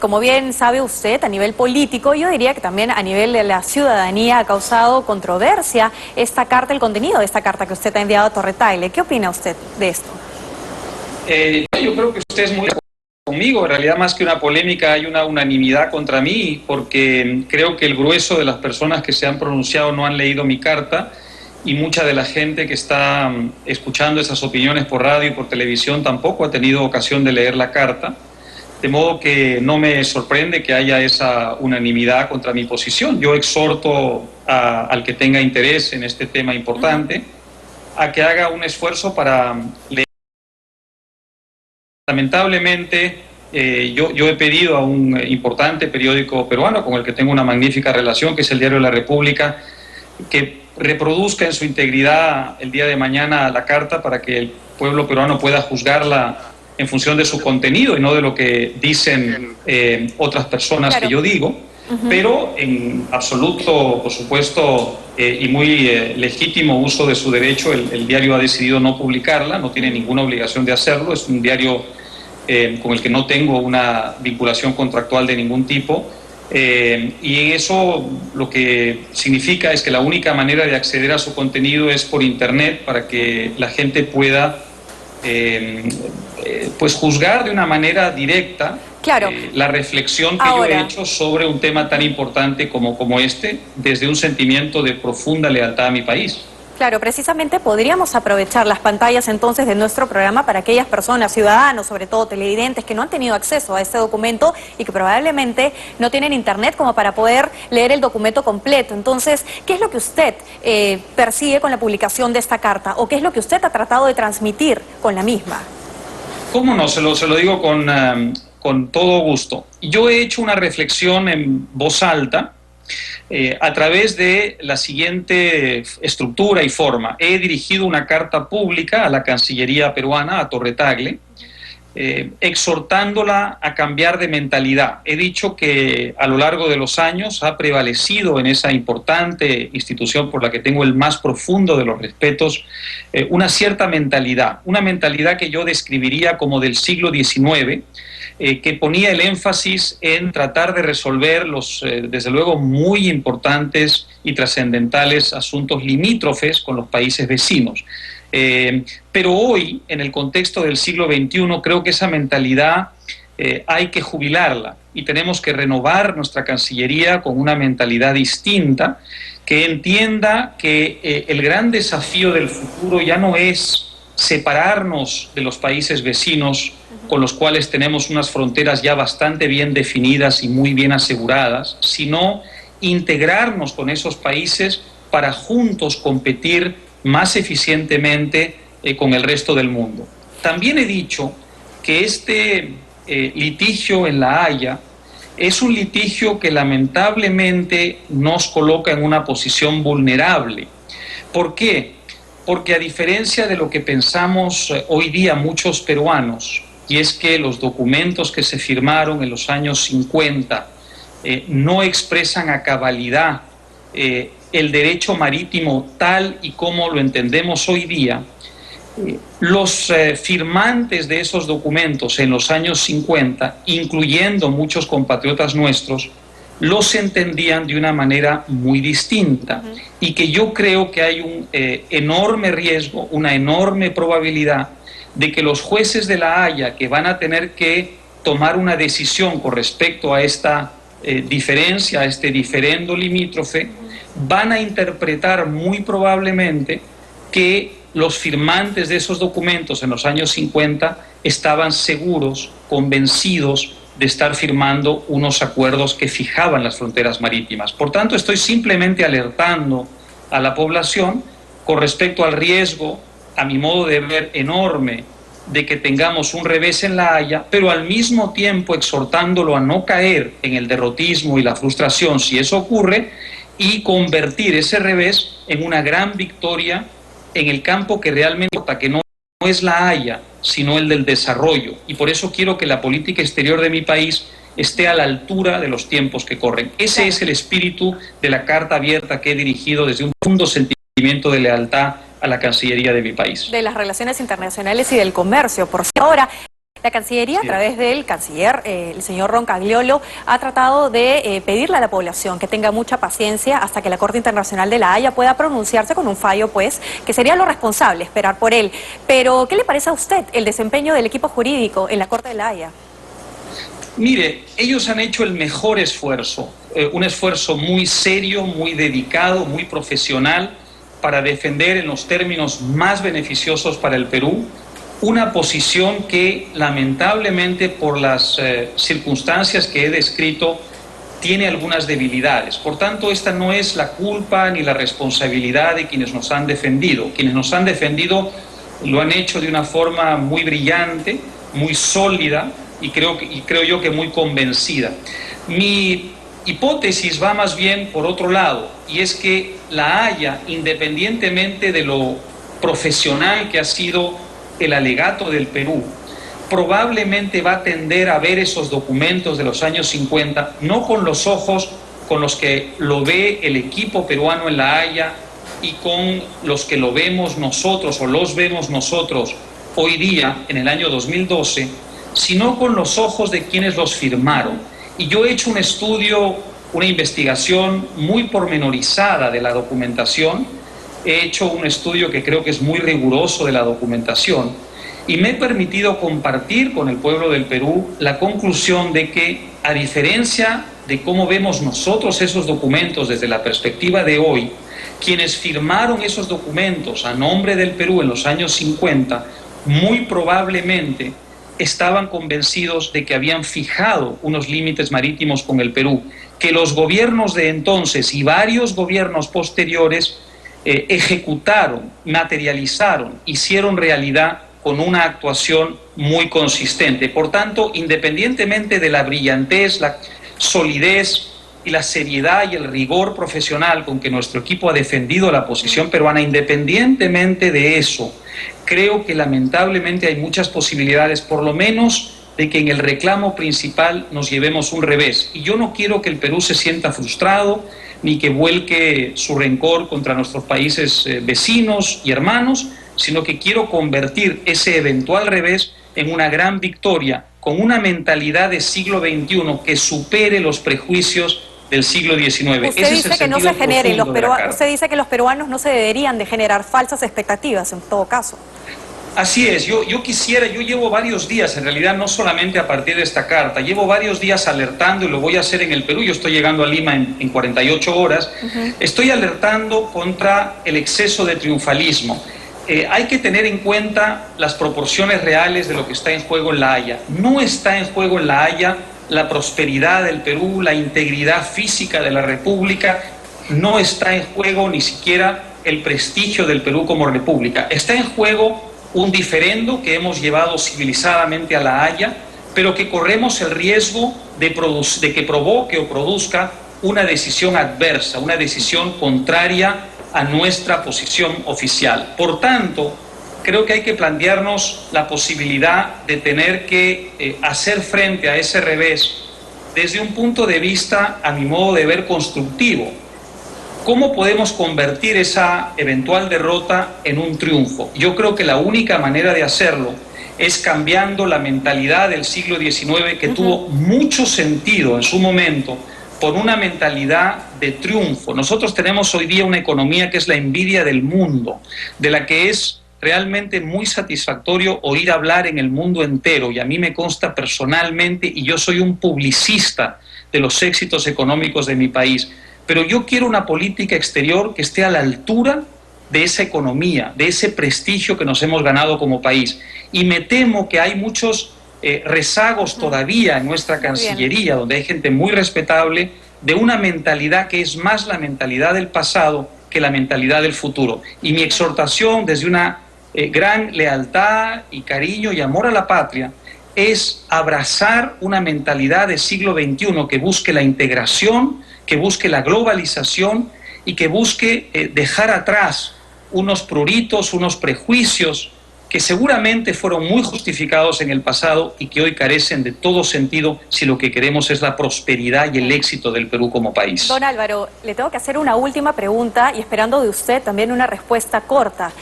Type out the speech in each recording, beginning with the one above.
Como bien sabe usted, a nivel político, yo diría que también a nivel de la ciudadanía ha causado controversia esta carta, el contenido de esta carta que usted ha enviado a Torre Tagle. ¿Qué opina usted de esto? Yo creo que usted es muy conmigo. En realidad, más que una polémica, hay una unanimidad contra mí, porque creo que el grueso de las personas que se han pronunciado no han leído mi carta, y mucha de la gente que está escuchando esas opiniones por radio y por televisión tampoco ha tenido ocasión de leer la carta. De modo que no me sorprende que haya esa unanimidad contra mi posición. Yo exhorto al que tenga interés en este tema importante a que haga un esfuerzo para leer. Lamentablemente, yo he pedido a un importante periódico peruano con el que tengo una magnífica relación, que es el Diario de la República, que reproduzca en su integridad el día de mañana la carta para que el pueblo peruano pueda juzgarla en función de su contenido y no de lo que dicen otras personas que yo digo, pero en absoluto, por supuesto, y muy legítimo uso de su derecho, el diario ha decidido no publicarla, no tiene ninguna obligación de hacerlo, es un diario con el que no tengo una vinculación contractual de ningún tipo, y eso lo que significa es que la única manera de acceder a su contenido es por internet, para que la gente pueda pues juzgar de una manera directa la reflexión que yo he hecho sobre un tema tan importante como este, desde un sentimiento de profunda lealtad a mi país. Claro, precisamente podríamos aprovechar las pantallas entonces de nuestro programa para aquellas personas, ciudadanos, sobre todo televidentes, que no han tenido acceso a este documento y que probablemente no tienen internet como para poder leer el documento completo. Entonces, ¿qué es lo que usted persigue con la publicación de esta carta? ¿O qué es lo que usted ha tratado de transmitir con la misma? ¿Cómo no? Se lo digo con todo gusto. Yo he hecho una reflexión en voz alta a través de la siguiente estructura y forma. He dirigido una carta pública a la Cancillería peruana, a Torre Tagle, exhortándola a cambiar de mentalidad. He dicho que a lo largo de los años ha prevalecido en esa importante institución por la que tengo el más profundo de los respetos, una cierta mentalidad, una mentalidad que yo describiría como del siglo XIX, que ponía el énfasis en tratar de resolver los, desde luego, muy importantes y trascendentales asuntos limítrofes con los países vecinos. Pero hoy, en el contexto del siglo XXI, creo que esa mentalidad hay que jubilarla y tenemos que renovar nuestra Cancillería con una mentalidad distinta, que entienda que el gran desafío del futuro ya no es separarnos de los países vecinos con los cuales tenemos unas fronteras ya bastante bien definidas y muy bien aseguradas, sino integrarnos con esos países para juntos competir más eficientemente con el resto del mundo. También he dicho que este litigio en La Haya es un litigio que lamentablemente nos coloca en una posición vulnerable. ¿Por qué? Porque a diferencia de lo que pensamos hoy día muchos peruanos, y es que los documentos que se firmaron en los años 50 no expresan a cabalidad el derecho marítimo tal y como lo entendemos hoy día, los firmantes de esos documentos en los años 50, incluyendo muchos compatriotas nuestros, los entendían de una manera muy distinta, y que yo creo que hay un enorme riesgo, una enorme probabilidad de que los jueces de La Haya, que van a tener que tomar una decisión con respecto a esta diferencia, a este diferendo limítrofe, van a interpretar muy probablemente que los firmantes de esos documentos en los años 50 estaban seguros, convencidos de estar firmando unos acuerdos que fijaban las fronteras marítimas. Por tanto, estoy simplemente alertando a la población con respecto al riesgo, a mi modo de ver, enorme, de que tengamos un revés en La Haya, pero al mismo tiempo exhortándolo a no caer en el derrotismo y la frustración si eso ocurre, y convertir ese revés en una gran victoria en el campo que realmente importa, que no es La Haya, sino el del desarrollo. Y por eso quiero que la política exterior de mi país esté a la altura de los tiempos que corren. Ese es el espíritu de la carta abierta que he dirigido desde un profundo sentimiento de lealtad a la Cancillería de mi país. De las relaciones internacionales y del comercio, por si ahora. La Cancillería, a Sí. través del canciller, el señor Roncagliolo, ha tratado de pedirle a la población que tenga mucha paciencia hasta que la Corte Internacional de la Haya pueda pronunciarse con un fallo, pues, que sería lo responsable, esperar por él. Pero, ¿qué le parece a usted el desempeño del equipo jurídico en la Corte de la Haya? Mire, ellos han hecho el mejor esfuerzo, un esfuerzo muy serio, muy dedicado, muy profesional, para defender en los términos más beneficiosos para el Perú una posición que lamentablemente por las circunstancias que he descrito tiene algunas debilidades. Por tanto, esta no es la culpa ni la responsabilidad de quienes nos han defendido. Quienes nos han defendido lo han hecho de una forma muy brillante, muy sólida y creo yo que muy convencida. Mi hipótesis va más bien por otro lado, y es que la Haya, independientemente de lo profesional que ha sido el alegato del Perú, probablemente va a tender a ver esos documentos de los años 50, no con los ojos con los que lo ve el equipo peruano en la Haya y con los que lo vemos nosotros o los vemos nosotros hoy día, en el año 2012, sino con los ojos de quienes los firmaron. Y yo he hecho un estudio, una investigación muy pormenorizada de la documentación. He hecho un estudio que creo que es muy riguroso de la documentación y me he permitido compartir con el pueblo del Perú la conclusión de que, a diferencia de cómo vemos nosotros esos documentos desde la perspectiva de hoy, quienes firmaron esos documentos a nombre del Perú en los años 50, muy probablemente estaban convencidos de que habían fijado unos límites marítimos con el Perú, que los gobiernos de entonces y varios gobiernos posteriores ejecutaron, materializaron, hicieron realidad con una actuación muy consistente. Por tanto, independientemente de la brillantez, la solidez y la seriedad y el rigor profesional con que nuestro equipo ha defendido la posición peruana, independientemente de eso, creo que lamentablemente hay muchas posibilidades, por lo menos, de que en el reclamo principal nos llevemos un revés. Y yo no quiero que el Perú se sienta frustrado, ni que vuelque su rencor contra nuestros países vecinos y hermanos, sino que quiero convertir ese eventual revés en una gran victoria, con una mentalidad de siglo XXI que supere los prejuicios del siglo XIX. Usted dice que no se generen usted dice que los peruanos no se deberían de generar falsas expectativas en todo caso. Así es, yo llevo varios días, en realidad no solamente a partir de esta carta, llevo varios días alertando, y lo voy a hacer en el Perú. Yo estoy llegando a Lima en 48 horas, estoy alertando contra el exceso de triunfalismo. Hay que tener en cuenta las proporciones reales de lo que está en juego en La Haya. No está en juego en La Haya la prosperidad del Perú, la integridad física de la República, no está en juego ni siquiera el prestigio del Perú como república. Está en juego un diferendo que hemos llevado civilizadamente a La Haya, pero que corremos el riesgo de que provoque o produzca una decisión adversa, una decisión contraria a nuestra posición oficial. Por tanto, creo que hay que plantearnos la posibilidad de tener que hacer frente a ese revés desde un punto de vista, a mi modo de ver, constructivo. ¿Cómo podemos convertir esa eventual derrota en un triunfo? Yo creo que la única manera de hacerlo es cambiando la mentalidad del siglo XIX, que tuvo mucho sentido en su momento, por una mentalidad de triunfo. Nosotros tenemos hoy día una economía que es la envidia del mundo, de la que es realmente muy satisfactorio oír hablar en el mundo entero, y a mí me consta personalmente, y yo soy un publicista de los éxitos económicos de mi país, pero yo quiero una política exterior que esté a la altura de esa economía, de ese prestigio que nos hemos ganado como país. Y me temo que hay muchos rezagos todavía en nuestra Cancillería, donde hay gente muy respetable, de una mentalidad que es más la mentalidad del pasado que la mentalidad del futuro. Y mi exhortación, desde una gran lealtad y cariño y amor a la patria, es abrazar una mentalidad del siglo XXI que busque la integración, que busque la globalización y que busque dejar atrás unos pruritos, unos prejuicios que seguramente fueron muy justificados en el pasado y que hoy carecen de todo sentido si lo que queremos es la prosperidad y el éxito del Perú como país. Don Álvaro, le tengo que hacer una última pregunta y esperando de usted también una respuesta corta.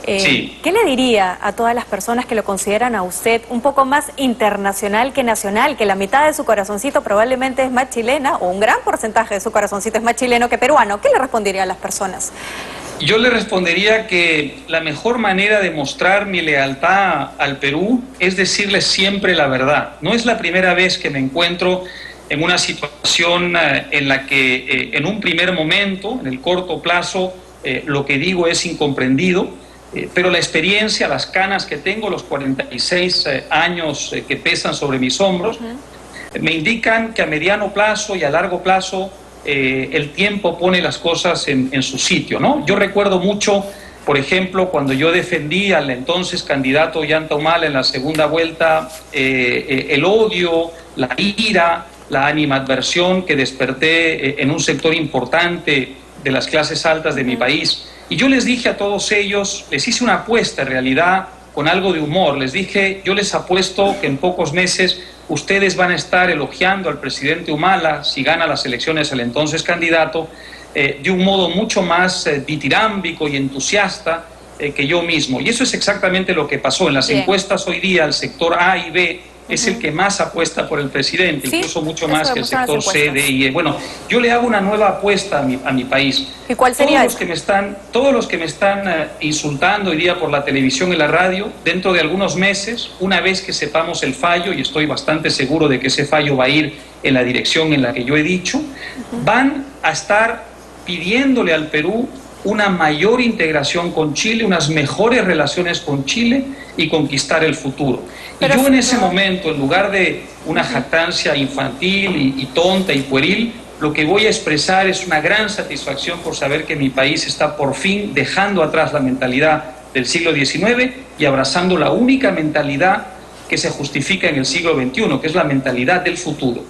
Sí. ¿Qué le diría a todas las personas que lo consideran a usted un poco más internacional que nacional, que la mitad de su corazoncito probablemente es más chilena o un gran porcentaje de su corazoncito es más chileno que peruano? ¿Qué le respondería a las personas? Yo le respondería que la mejor manera de mostrar mi lealtad al Perú es decirles siempre la verdad. No es la primera vez que me encuentro en una situación en la que en un primer momento, en el corto plazo, lo que digo es incomprendido, pero la experiencia, las canas que tengo, los 46 años que pesan sobre mis hombros, me indican que a mediano plazo y a largo plazo el tiempo pone las cosas en su sitio, ¿no? Yo recuerdo mucho, por ejemplo, cuando yo defendí al entonces candidato Ollanta Humala en la segunda vuelta, el odio, la ira, la animadversión que desperté en un sector importante de las clases altas de mi país. Y yo les dije a todos ellos, les hice una apuesta en realidad con algo de humor, les dije, yo les apuesto que en pocos meses ustedes van a estar elogiando al presidente Humala, si gana las elecciones el entonces candidato, de un modo mucho más ditirámbico y entusiasta que yo mismo. Y eso es exactamente lo que pasó. En las encuestas hoy día, el sector A y B es el que más apuesta por el presidente, ¿sí? Incluso mucho más que el sector C, D y E. Bueno, yo le hago una nueva apuesta a mi país. ¿Y cuál sería? Todos los que me están insultando hoy día por la televisión y la radio, dentro de algunos meses, una vez que sepamos el fallo, y estoy bastante seguro de que ese fallo va a ir en la dirección en la que yo he dicho, van a estar pidiéndole al Perú una mayor integración con Chile, unas mejores relaciones con Chile y conquistar el futuro. Pero y yo en ese momento, en lugar de una jactancia infantil y tonta y pueril, lo que voy a expresar es una gran satisfacción por saber que mi país está por fin dejando atrás la mentalidad del siglo XIX y abrazando la única mentalidad que se justifica en el siglo XXI, que es la mentalidad del futuro.